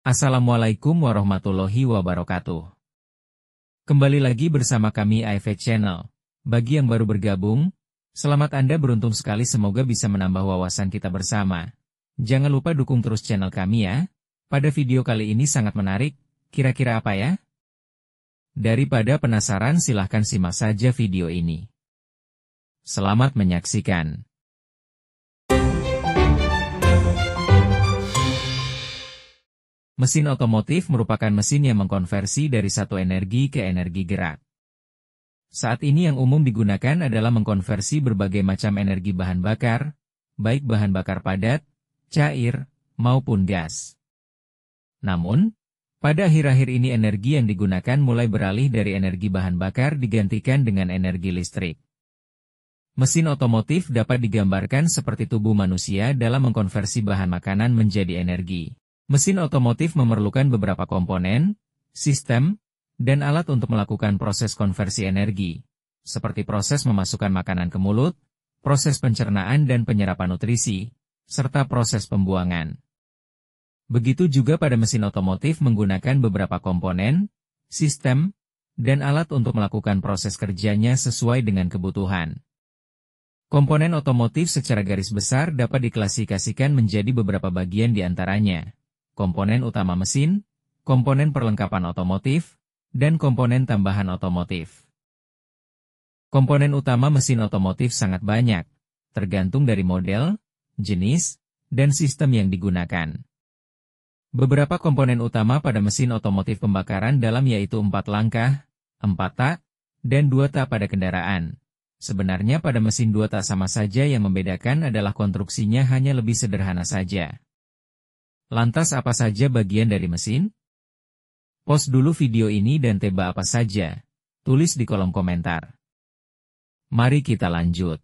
Assalamualaikum warahmatullahi wabarakatuh. Kembali lagi bersama kami AFV Channel. Bagi yang baru bergabung, selamat Anda beruntung sekali, semoga bisa menambah wawasan kita bersama. Jangan lupa dukung terus channel kami ya. Pada video kali ini sangat menarik, kira-kira apa ya? Daripada penasaran, silahkan simak saja video ini. Selamat menyaksikan. Mesin otomotif merupakan mesin yang mengkonversi dari satu energi ke energi gerak. Saat ini yang umum digunakan adalah mengkonversi berbagai macam energi bahan bakar, baik bahan bakar padat, cair, maupun gas. Namun, pada akhir-akhir ini energi yang digunakan mulai beralih dari energi bahan bakar digantikan dengan energi listrik. Mesin otomotif dapat digambarkan seperti tubuh manusia dalam mengkonversi bahan makanan menjadi energi. Mesin otomotif memerlukan beberapa komponen, sistem, dan alat untuk melakukan proses konversi energi, seperti proses memasukkan makanan ke mulut, proses pencernaan dan penyerapan nutrisi, serta proses pembuangan. Begitu juga pada mesin otomotif menggunakan beberapa komponen, sistem, dan alat untuk melakukan proses kerjanya sesuai dengan kebutuhan. Komponen otomotif secara garis besar dapat diklasifikasikan menjadi beberapa bagian di antaranya. Komponen utama mesin, komponen perlengkapan otomotif, dan komponen tambahan otomotif. Komponen utama mesin otomotif sangat banyak, tergantung dari model, jenis, dan sistem yang digunakan. Beberapa komponen utama pada mesin otomotif pembakaran dalam yaitu 4 langkah, 4 tak, dan 2 tak pada kendaraan. Sebenarnya pada mesin 2 tak sama saja, yang membedakan adalah konstruksinya hanya lebih sederhana saja. Lantas apa saja bagian dari mesin? Pause dulu video ini dan tebak apa saja, tulis di kolom komentar. Mari kita lanjut.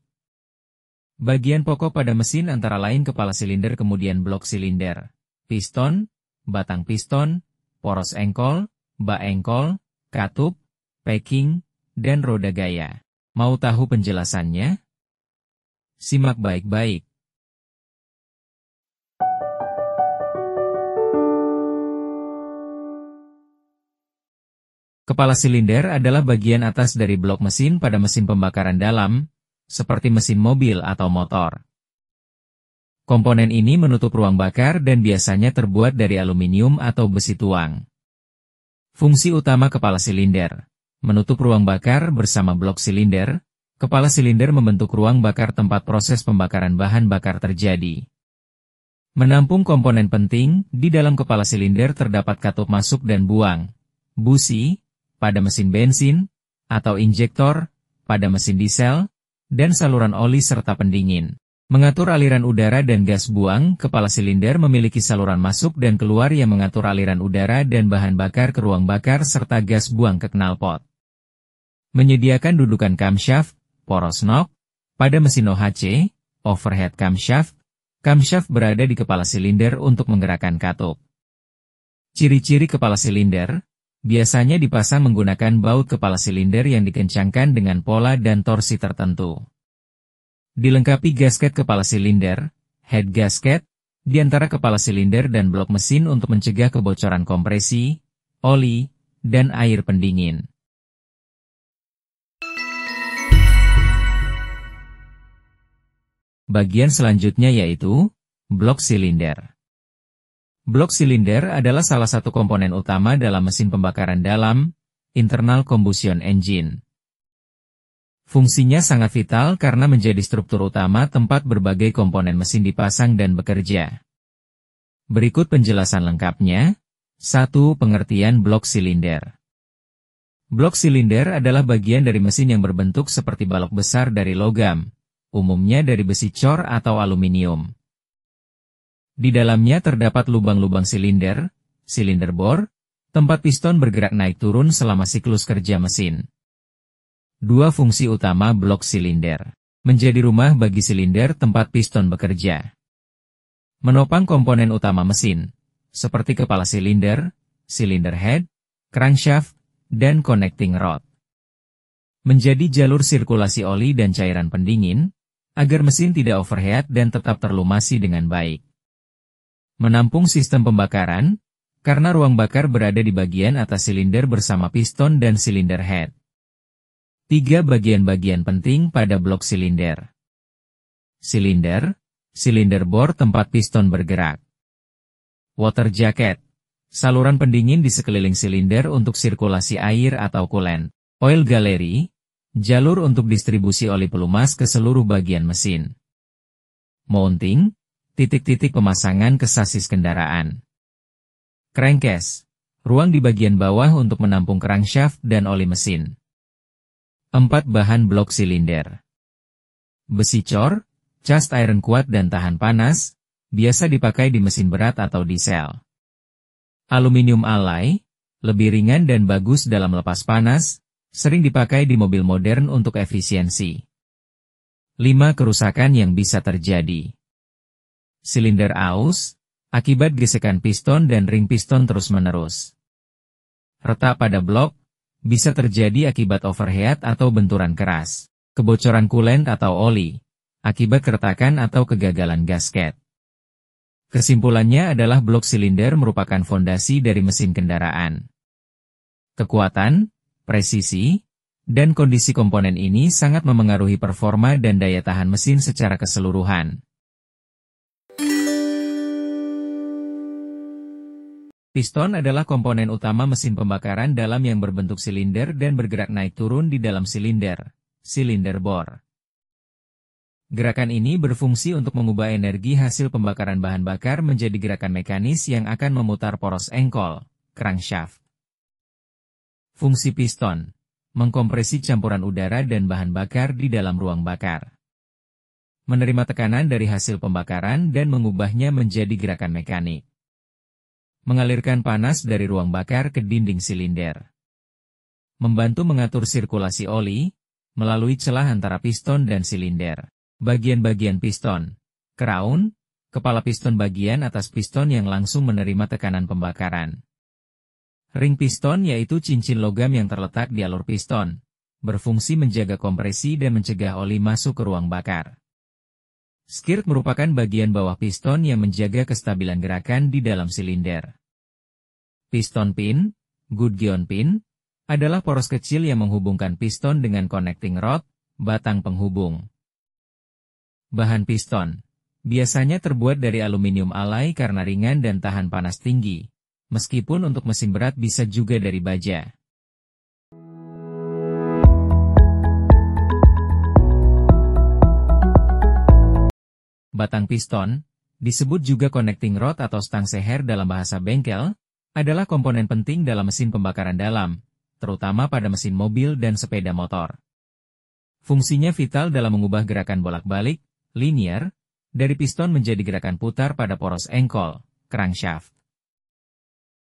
Bagian pokok pada mesin antara lain kepala silinder, kemudian blok silinder, piston, batang piston, poros engkol, bak engkol, katup, packing, dan roda gaya. Mau tahu penjelasannya? Simak baik-baik. Kepala silinder adalah bagian atas dari blok mesin pada mesin pembakaran dalam, seperti mesin mobil atau motor. Komponen ini menutup ruang bakar dan biasanya terbuat dari aluminium atau besi tuang. Fungsi utama kepala silinder: menutup ruang bakar bersama blok silinder. Kepala silinder membentuk ruang bakar tempat proses pembakaran bahan bakar terjadi. Menampung komponen penting, di dalam kepala silinder terdapat katup masuk dan buang, busi, pada mesin bensin, atau injektor, pada mesin diesel, dan saluran oli serta pendingin. Mengatur aliran udara dan gas buang, kepala silinder memiliki saluran masuk dan keluar yang mengatur aliran udara dan bahan bakar ke ruang bakar serta gas buang ke knalpot. Menyediakan dudukan camshaft, poros nok, pada mesin OHC, overhead camshaft. Camshaft berada di kepala silinder untuk menggerakkan katup. Ciri-ciri kepala silinder: biasanya dipasang menggunakan baut kepala silinder yang dikencangkan dengan pola dan torsi tertentu. Dilengkapi gasket kepala silinder, head gasket, di antara kepala silinder dan blok mesin untuk mencegah kebocoran kompresi, oli, dan air pendingin. Bagian selanjutnya yaitu blok silinder. Blok silinder adalah salah satu komponen utama dalam mesin pembakaran dalam, internal combustion engine. Fungsinya sangat vital karena menjadi struktur utama tempat berbagai komponen mesin dipasang dan bekerja. Berikut penjelasan lengkapnya. 1. Pengertian blok silinder. Blok silinder adalah bagian dari mesin yang berbentuk seperti balok besar dari logam, umumnya dari besi cor atau aluminium. Di dalamnya terdapat lubang-lubang silinder, silinder bor, tempat piston bergerak naik turun selama siklus kerja mesin. 2. Fungsi utama blok silinder: menjadi rumah bagi silinder tempat piston bekerja. Menopang komponen utama mesin, seperti kepala silinder, silinder head, crankshaft, dan connecting rod. Menjadi jalur sirkulasi oli dan cairan pendingin, agar mesin tidak overheat dan tetap terlumasi dengan baik. Menampung sistem pembakaran, karena ruang bakar berada di bagian atas silinder bersama piston dan silinder head. 3 bagian-bagian penting pada blok silinder. Silinder, silinder bor tempat piston bergerak. Water jacket, saluran pendingin di sekeliling silinder untuk sirkulasi air atau coolant. Oil gallery, jalur untuk distribusi oli pelumas ke seluruh bagian mesin. Mounting, titik-titik pemasangan ke sasis kendaraan. Crankcase, ruang di bagian bawah untuk menampung crankshaft dan oli mesin. 4 bahan blok silinder. Besi cor, cast iron kuat dan tahan panas, biasa dipakai di mesin berat atau diesel. Aluminium alloy, lebih ringan dan bagus dalam lepas panas, sering dipakai di mobil modern untuk efisiensi. 5 kerusakan yang bisa terjadi. Silinder aus, akibat gesekan piston dan ring piston terus-menerus. Retak pada blok, bisa terjadi akibat overheat atau benturan keras. Kebocoran coolant atau oli, akibat keretakan atau kegagalan gasket. Kesimpulannya adalah blok silinder merupakan fondasi dari mesin kendaraan. Kekuatan, presisi, dan kondisi komponen ini sangat memengaruhi performa dan daya tahan mesin secara keseluruhan. Piston adalah komponen utama mesin pembakaran dalam yang berbentuk silinder dan bergerak naik turun di dalam silinder bor. Gerakan ini berfungsi untuk mengubah energi hasil pembakaran bahan bakar menjadi gerakan mekanis yang akan memutar poros engkol, crankshaft. Fungsi piston, mengkompresi campuran udara dan bahan bakar di dalam ruang bakar. Menerima tekanan dari hasil pembakaran dan mengubahnya menjadi gerakan mekanik. Mengalirkan panas dari ruang bakar ke dinding silinder. Membantu mengatur sirkulasi oli, melalui celah antara piston dan silinder. Bagian-bagian piston, crown, kepala piston bagian atas piston yang langsung menerima tekanan pembakaran. Ring piston yaitu cincin logam yang terletak di alur piston, berfungsi menjaga kompresi dan mencegah oli masuk ke ruang bakar. Skirt merupakan bagian bawah piston yang menjaga kestabilan gerakan di dalam silinder. Piston pin, gudgeon pin, adalah poros kecil yang menghubungkan piston dengan connecting rod, batang penghubung. Bahan piston, biasanya terbuat dari aluminium alloy karena ringan dan tahan panas tinggi, meskipun untuk mesin berat bisa juga dari baja. Batang piston, disebut juga connecting rod atau stang seher dalam bahasa bengkel, adalah komponen penting dalam mesin pembakaran dalam, terutama pada mesin mobil dan sepeda motor. Fungsinya vital dalam mengubah gerakan bolak-balik, linear, dari piston menjadi gerakan putar pada poros engkol, crankshaft.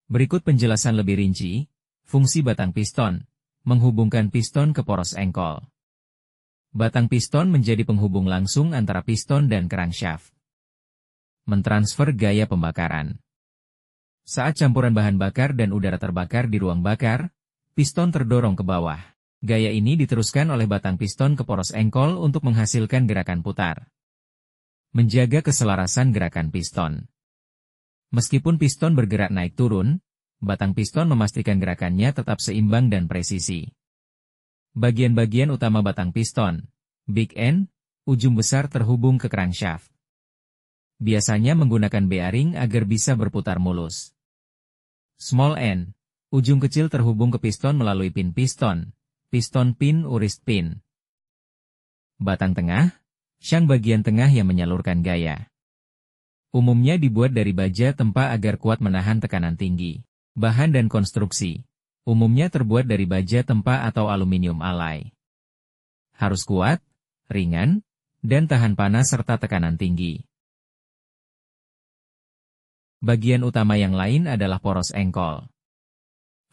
Berikut penjelasan lebih rinci, fungsi batang piston, menghubungkan piston ke poros engkol. Batang piston menjadi penghubung langsung antara piston dan crankshaft. Mentransfer gaya pembakaran. Saat campuran bahan bakar dan udara terbakar di ruang bakar, piston terdorong ke bawah. Gaya ini diteruskan oleh batang piston ke poros engkol untuk menghasilkan gerakan putar. Menjaga keselarasan gerakan piston. Meskipun piston bergerak naik turun, batang piston memastikan gerakannya tetap seimbang dan presisi. Bagian-bagian utama batang piston, big end, ujung besar terhubung ke crankshaft. Biasanya menggunakan bearing agar bisa berputar mulus. Small end, ujung kecil terhubung ke piston melalui pin piston pin wrist pin. Batang tengah, syang bagian tengah yang menyalurkan gaya. Umumnya dibuat dari baja tempa agar kuat menahan tekanan tinggi. Bahan dan konstruksi. Umumnya terbuat dari baja tempa atau aluminium alloy. Harus kuat, ringan, dan tahan panas serta tekanan tinggi. Bagian utama yang lain adalah poros engkol.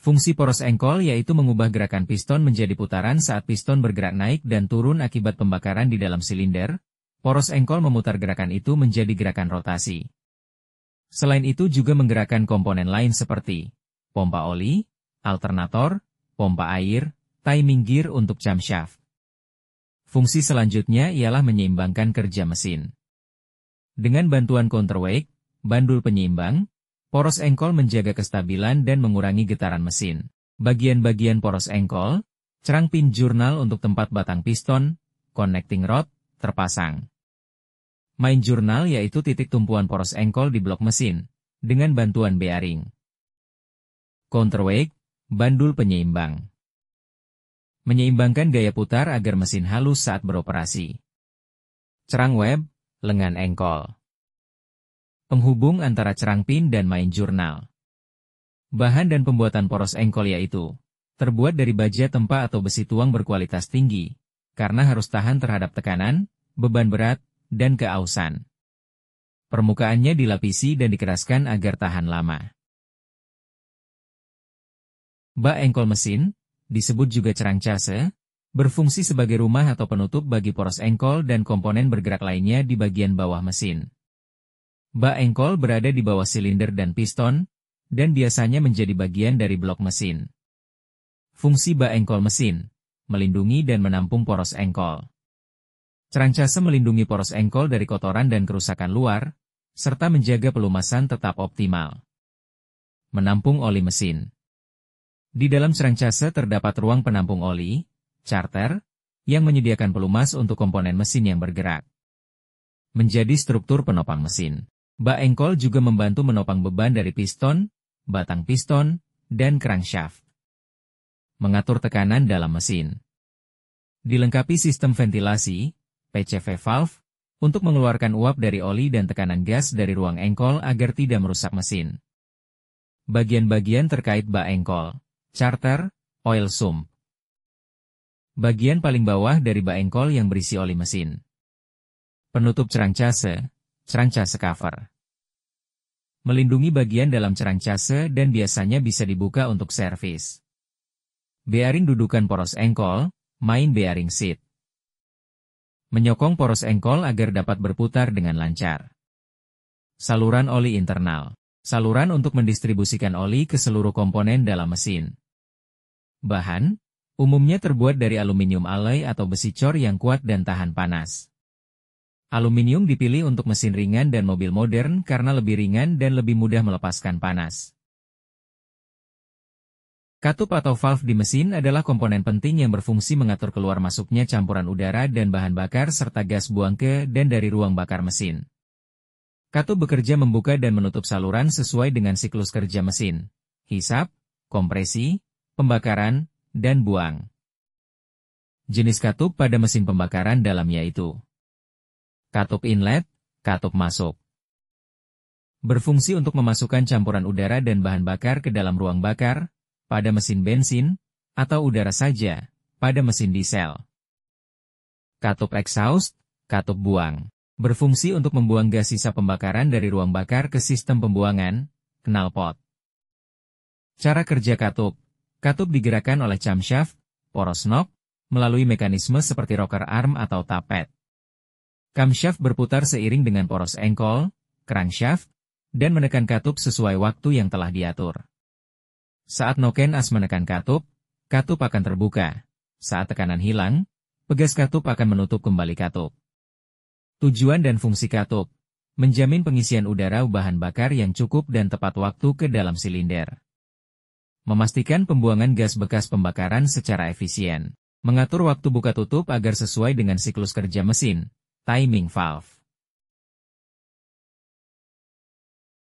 Fungsi poros engkol yaitu mengubah gerakan piston menjadi putaran saat piston bergerak naik dan turun akibat pembakaran di dalam silinder. Poros engkol memutar gerakan itu menjadi gerakan rotasi. Selain itu juga menggerakkan komponen lain seperti pompa oli, alternator, pompa air, timing gear untuk camshaft. Fungsi selanjutnya ialah menyeimbangkan kerja mesin. Dengan bantuan counterweight, bandul penyeimbang, Poros engkol menjaga kestabilan dan mengurangi getaran mesin. Bagian-bagian poros engkol, cerang pin jurnal untuk tempat batang piston, connecting rod, terpasang. Main jurnal yaitu titik tumpuan poros engkol di blok mesin, dengan bantuan bearing. Counterweight, bandul penyeimbang. Menyeimbangkan gaya putar agar mesin halus saat beroperasi. Cerang web, lengan engkol. Penghubung antara cerang pin dan main jurnal. Bahan dan pembuatan poros engkol yaitu terbuat dari baja tempa atau besi tuang berkualitas tinggi, karena harus tahan terhadap tekanan, beban berat, dan keausan. Permukaannya dilapisi dan dikeraskan agar tahan lama. Bak engkol mesin, disebut juga cerang case, berfungsi sebagai rumah atau penutup bagi poros engkol dan komponen bergerak lainnya di bagian bawah mesin. Bak engkol berada di bawah silinder dan piston, dan biasanya menjadi bagian dari blok mesin. Fungsi bak engkol mesin, melindungi dan menampung poros engkol. Cerang case melindungi poros engkol dari kotoran dan kerusakan luar, serta menjaga pelumasan tetap optimal. Menampung oli mesin. Di dalam cerang case terdapat ruang penampung oli, charter, yang menyediakan pelumas untuk komponen mesin yang bergerak. Menjadi struktur penopang mesin. Bak engkol juga membantu menopang beban dari piston, batang piston, dan crankshaft. Mengatur tekanan dalam mesin. Dilengkapi sistem ventilasi, PCV valve, untuk mengeluarkan uap dari oli dan tekanan gas dari ruang engkol agar tidak merusak mesin. Bagian-bagian terkait bak engkol. Charter, oil sump. Bagian paling bawah dari bak engkol yang berisi oli mesin. Penutup cerang case cover. Melindungi bagian dalam cerang case dan biasanya bisa dibuka untuk servis. Bearing dudukan poros engkol, main bearing seat. Menyokong poros engkol agar dapat berputar dengan lancar. Saluran oli internal. Saluran untuk mendistribusikan oli ke seluruh komponen dalam mesin. Bahan, umumnya terbuat dari aluminium alloy atau besi cor yang kuat dan tahan panas. Aluminium dipilih untuk mesin ringan dan mobil modern karena lebih ringan dan lebih mudah melepaskan panas. Katup atau valve di mesin adalah komponen penting yang berfungsi mengatur keluar masuknya campuran udara dan bahan bakar serta gas buang ke dan dari ruang bakar mesin. Katup bekerja membuka dan menutup saluran sesuai dengan siklus kerja mesin. Hisap, kompresi, pembakaran, dan buang. Jenis katup pada mesin pembakaran dalam yaitu katup inlet, katup masuk. Berfungsi untuk memasukkan campuran udara dan bahan bakar ke dalam ruang bakar, pada mesin bensin, atau udara saja, pada mesin diesel. Katup exhaust, katup buang. Berfungsi untuk membuang gas sisa pembakaran dari ruang bakar ke sistem pembuangan, knalpot. Cara kerja katup. Katup digerakkan oleh camshaft, poros knob, melalui mekanisme seperti rocker arm atau tapet. Camshaft berputar seiring dengan poros engkol, crankshaft, dan menekan katup sesuai waktu yang telah diatur. Saat noken as menekan katup akan terbuka. Saat tekanan hilang, pegas katup akan menutup kembali katup. Tujuan dan fungsi katup, menjamin pengisian udara bahan bakar yang cukup dan tepat waktu ke dalam silinder. Memastikan pembuangan gas bekas pembakaran secara efisien. Mengatur waktu buka tutup agar sesuai dengan siklus kerja mesin. Timing valve.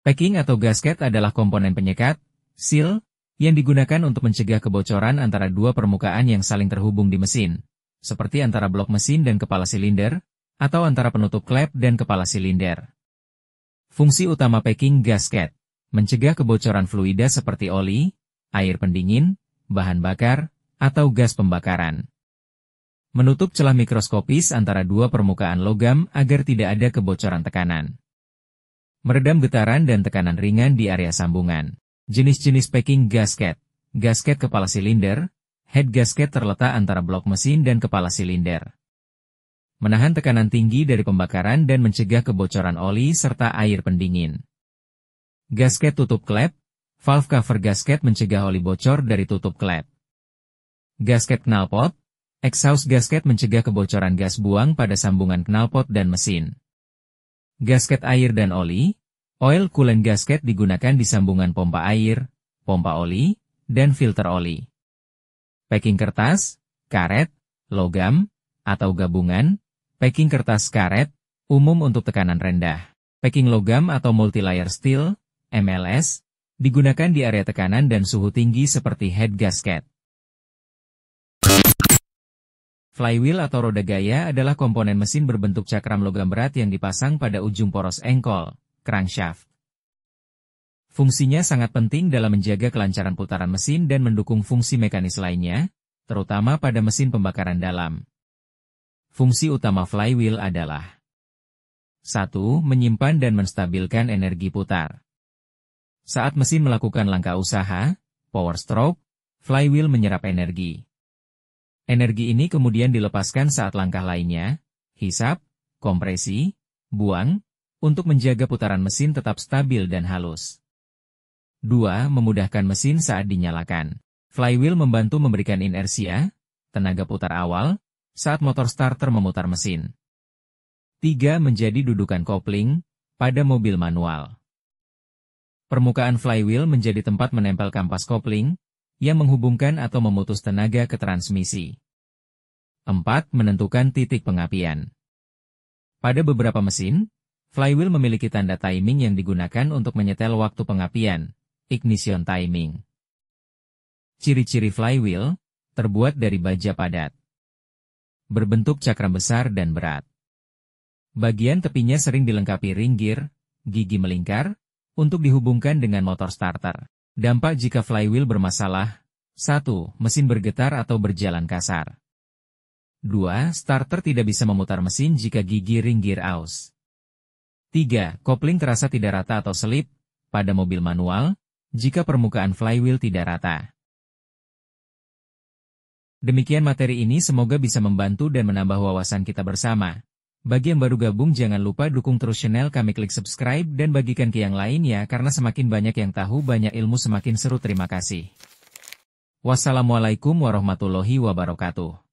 Packing atau gasket adalah komponen penyekat, seal, yang digunakan untuk mencegah kebocoran antara dua permukaan yang saling terhubung di mesin, seperti antara blok mesin dan kepala silinder, atau antara penutup klep dan kepala silinder. Fungsi utama packing gasket, mencegah kebocoran fluida seperti oli, air pendingin, bahan bakar, atau gas pembakaran. Menutup celah mikroskopis antara dua permukaan logam agar tidak ada kebocoran tekanan. Meredam getaran dan tekanan ringan di area sambungan. Jenis-jenis packing gasket. Gasket kepala silinder, head gasket terletak antara blok mesin dan kepala silinder. Menahan tekanan tinggi dari pembakaran dan mencegah kebocoran oli serta air pendingin. Gasket tutup klep, valve cover gasket mencegah oli bocor dari tutup klep. Gasket knalpot, exhaust gasket mencegah kebocoran gas buang pada sambungan knalpot dan mesin. Gasket air dan oli, Oil coolant gasket digunakan di sambungan pompa air, pompa oli, dan filter oli. Packing kertas, karet, logam, atau gabungan. Packing kertas karet, umum untuk tekanan rendah. Packing logam atau multilayer steel, MLS, digunakan di area tekanan dan suhu tinggi seperti head gasket. Flywheel atau roda gaya adalah komponen mesin berbentuk cakram logam berat yang dipasang pada ujung poros engkol, crankshaft. Fungsinya sangat penting dalam menjaga kelancaran putaran mesin dan mendukung fungsi mekanis lainnya, terutama pada mesin pembakaran dalam. Fungsi utama flywheel adalah 1. Menyimpan dan menstabilkan energi putar. Saat mesin melakukan langkah usaha, power stroke, flywheel menyerap energi. Energi ini kemudian dilepaskan saat langkah lainnya, hisap, kompresi, buang, untuk menjaga putaran mesin tetap stabil dan halus. 2. Memudahkan mesin saat dinyalakan. Flywheel membantu memberikan inersia, tenaga putar awal, saat motor starter memutar mesin. 3. Menjadi dudukan kopling, pada mobil manual. Permukaan flywheel menjadi tempat menempel kampas kopling, yang menghubungkan atau memutus tenaga ke transmisi. 4. Menentukan titik pengapian. Pada beberapa mesin, flywheel memiliki tanda timing yang digunakan untuk menyetel waktu pengapian, ignition timing. Ciri-ciri flywheel, terbuat dari baja padat. Berbentuk cakram besar dan berat. Bagian tepinya sering dilengkapi ring gear, gigi melingkar, untuk dihubungkan dengan motor starter. Dampak jika flywheel bermasalah. 1. Mesin bergetar atau berjalan kasar. 2. Starter tidak bisa memutar mesin jika gigi ring gear aus. 3. Kopling terasa tidak rata atau selip, pada mobil manual, jika permukaan flywheel tidak rata. Demikian materi ini, semoga bisa membantu dan menambah wawasan kita bersama. Bagi yang baru gabung jangan lupa dukung terus channel kami, klik subscribe dan bagikan ke yang lain ya, karena semakin banyak yang tahu banyak ilmu semakin seru. Terima kasih. Wassalamualaikum warahmatullahi wabarakatuh.